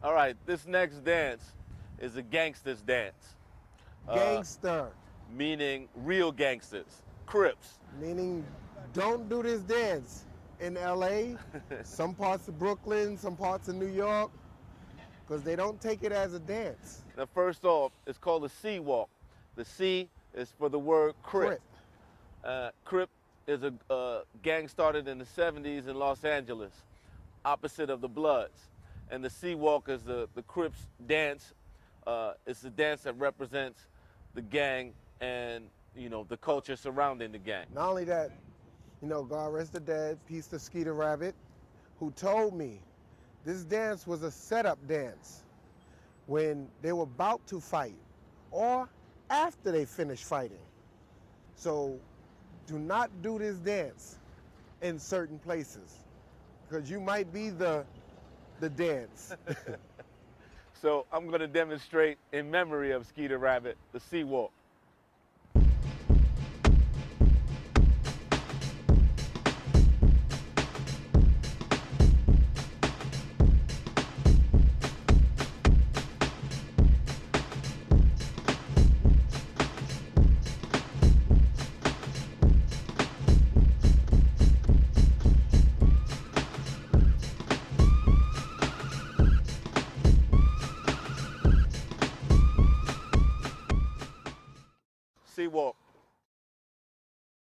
All right, this next dance is a gangster's dance, Gangster, meaning real gangsters, Crips. meaning don't do this dance in LA, some parts of Brooklyn, some parts of New York, because they don't take it as a dance. Now, first off, it's called a C walk. The C is for the word Crip. Crip. Crip is a gang started in the 70s in Los Angeles, opposite of the Bloods. And the C walk is the Crips dance. It's a dance that represents the gang and the culture surrounding the gang. Not only that, God rest the dead, peace to Skeeter Rabbit, who told me this dance was a setup dance when they were about to fight or after they finished fighting. So do not do this dance in certain places because you might be the dance. So I'm going to demonstrate in memory of Skeeter Rabbit the C walk.